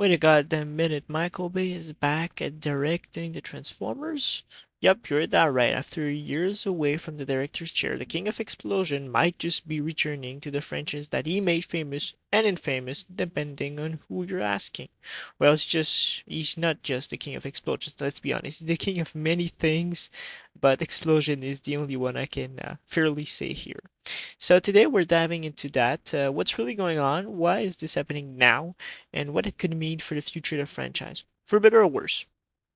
Wait a goddamn minute, Michael Bay is back at directing the Transformers? Yup, you're that right. After years away from the director's chair, the King of Explosion might just be returning to the franchise that he made famous and infamous, depending on who you're asking. Well, he's not just the King of Explosions, let's be honest. He's the king of many things, but Explosion is the only one I can fairly say here. So today we're diving into that. What's really going on? Why is this happening now? And what it could mean for the future of the franchise, for better or worse.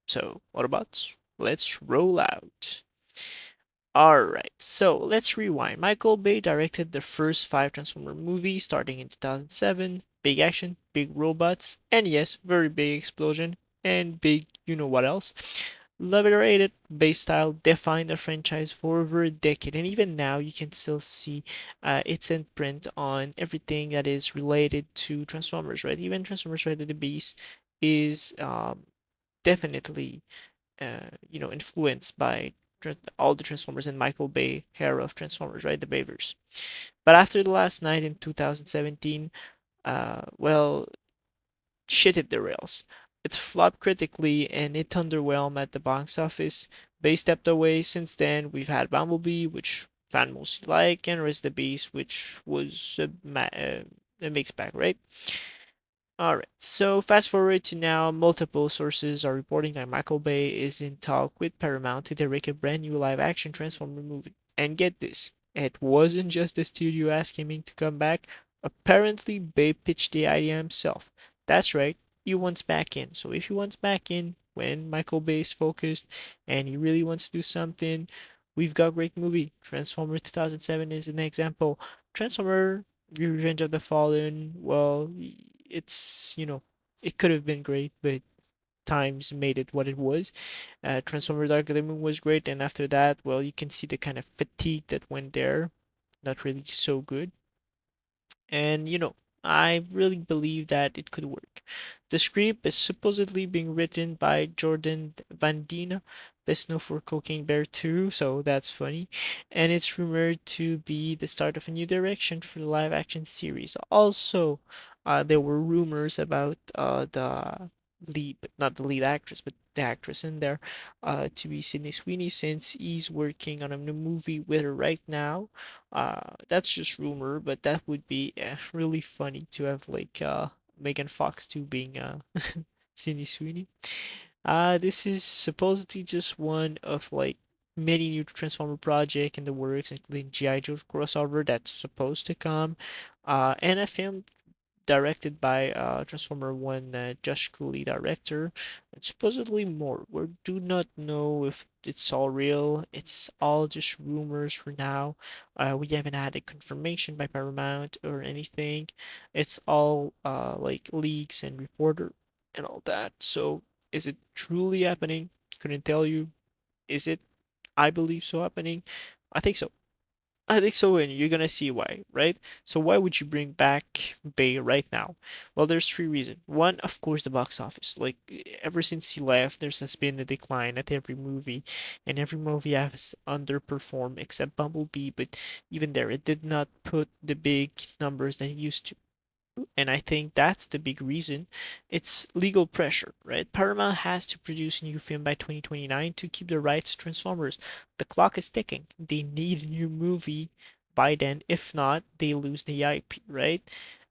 So, Autobots, let's roll out. Alright, so let's rewind. Michael Bay directed the first five Transformer movies starting in 2007. Big action, big robots, and yes, very big explosion, and big you know what else. Love it or hate it, Bay's style defined the franchise for over a decade, and even now you can still see its imprint on everything that is related to Transformers, right? Even Transformers Ride of the Beast is definitely influenced by all the Transformers and Michael Bay era of Transformers, right? The Bayverse. But after the last night in 2017, well, shit hit the rails. It flopped critically and it underwhelmed at the box office. Bay stepped away. Since then, we've had Bumblebee, which fans mostly like, and Res the Beast, which was a mixed bag, right? Alright, so fast forward to now, multiple sources are reporting that Michael Bay is in talk with Paramount to direct a brand new live action Transformer movie. And get this, it wasn't just the studio asking him to come back. Apparently, Bay pitched the idea himself. That's right, he wants back in. So if he wants back in, when Michael Bay is focused and he really wants to do something, we've got a great movie. Transformer 2007 is an example. Transformer Revenge of the Fallen, well, it could have been great, but times made it what it was. Transformer Dark of the Moon was great, and after that, well, you can see the kind of fatigue that went there. Not really so good. And, I really believe that it could work. The script is supposedly being written by Jordan Van Dien, best known for Cocaine Bear 2, so that's funny. And it's rumored to be the start of a new direction for the live action series. Also, there were rumors about the lead, but not the lead actress, but the actress in there, to be Sydney Sweeney, since he's working on a new movie with her right now. That's just rumor, but that would be really funny to have like Megan Fox too being Sydney Sweeney. This is supposedly just one of like many new Transformer project in the works, including G.I. Joe crossover that's supposed to come, and a film directed by Transformer One Josh Cooley director, and supposedly more. We do not know if it's all real. It's all just rumors for now. We haven't had a confirmation by Paramount or anything. It's all like leaks and reporter and all that. So is it truly happening? Couldn't tell you. Is it? I believe so happening. I think so. I think so, and you're gonna see why, right? So why would you bring back Bay right now? Well, there's three reasons. One, of course, the box office. Like ever since he left, there's has been a decline at every movie, and every movie has underperformed except Bumblebee. But even there, it did not put the big numbers that it used to. And I think that's the big reason. It's legal pressure, right? Paramount has to produce a new film by 2029 to keep the rights to Transformers. The clock is ticking. They need a new movie by then. If not, they lose the IP, right?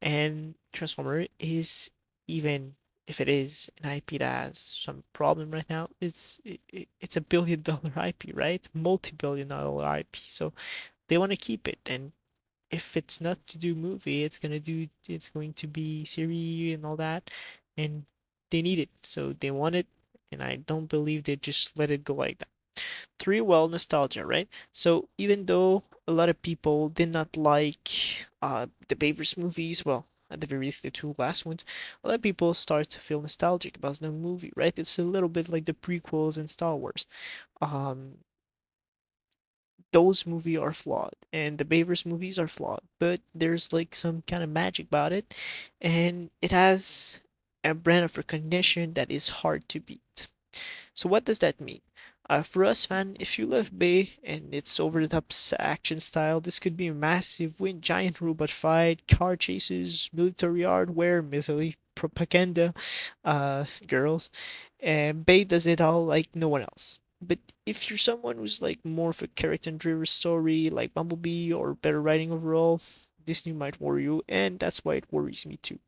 And Transformer is, even if it is an IP that has some problem right now, it's a $1 billion IP, right? Multi-billion-dollar IP. So they want to keep it, and if it's not to do movie, it's going to be series and all that, and they need it, so they want it, and I don't believe they just let it go like that. Three, well, nostalgia, right? So even though a lot of people did not like the Bayverse movies, well, at the very least the two last ones, a lot of people start to feel nostalgic about the movie, right? It's a little bit like the prequels in Star Wars. Um, those movies are flawed and the Bayverse movies are flawed, but there's like some kind of magic about it, and it has a brand of recognition that is hard to beat. So what does that mean? For us fan, if you love Bay and its over-the-top action style, this could be a massive win. Giant robot fight, car chases, military hardware, propaganda girls. And Bay does it all like no one else. But if you're someone who's like more of a character-driven story, like Bumblebee, or better writing overall, this new might worry you, and that's why it worries me too.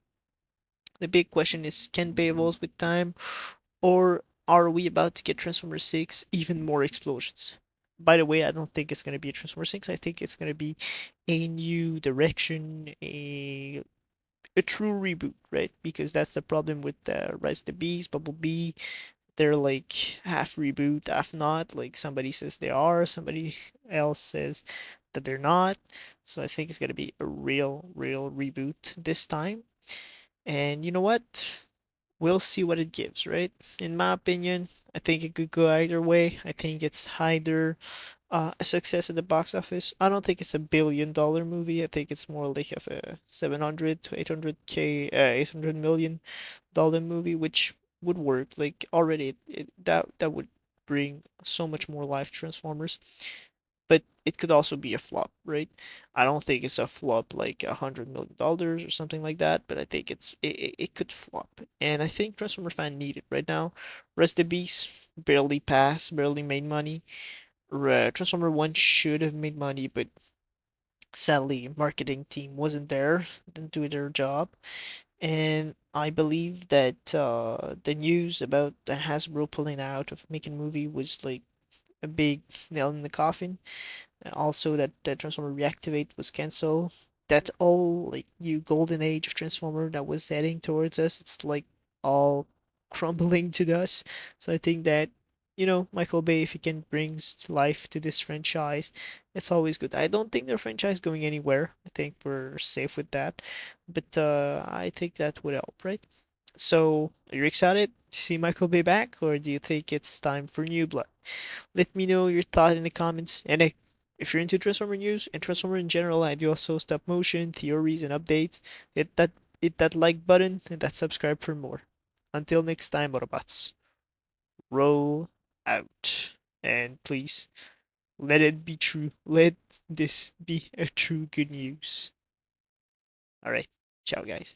The big question is, can Bay evolve with time, or are we about to get Transformers 6 even more explosions? By the way, I don't think it's going to be a Transformers 6. I think it's going to be a new direction, a true reboot, right? Because that's the problem with Rise of the Beast, Bumblebee. They're like half reboot, half not. Like somebody says they are, somebody else says that they're not. So I think it's going to be a real reboot this time. And you know what? We'll see what it gives, right? In my opinion, I think it could go either way. I think it's either a success at the box office. I don't think it's a $1 billion movie. I think it's more like of a 700 to 800 million dollar movie, which would work. Like already, that would bring so much more life Transformers. But it could also be a flop, right? I don't think it's a flop like $100 million or something like that, but I think it could flop, and I think Transformer fan need it right now. Rest of the Beast barely passed, barely made money. Transformer One should have made money, but sadly, marketing team wasn't there, didn't do their job, and I believe that the news about the Hasbro pulling out of making a movie was like a big nail in the coffin. Also, that the Transformer Reactivate was cancelled. That all like new golden age of Transformer that was heading towards us, it's like all crumbling to dust. So I think that, Michael Bay, if he can bring life to this franchise, it's always good. I don't think the franchise going anywhere. I think we're safe with that. But I think that would help, right? So, are you excited to see Michael Bay back, or do you think it's time for new blood? Let me know your thought in the comments. And hey, if you're into Transformer news and Transformer in general, I do also stop motion, theories, and updates. Hit that like button and that subscribe for more. Until next time, Autobots, roll out. And please, let it be true. Let this be a true good news. Alright, ciao guys.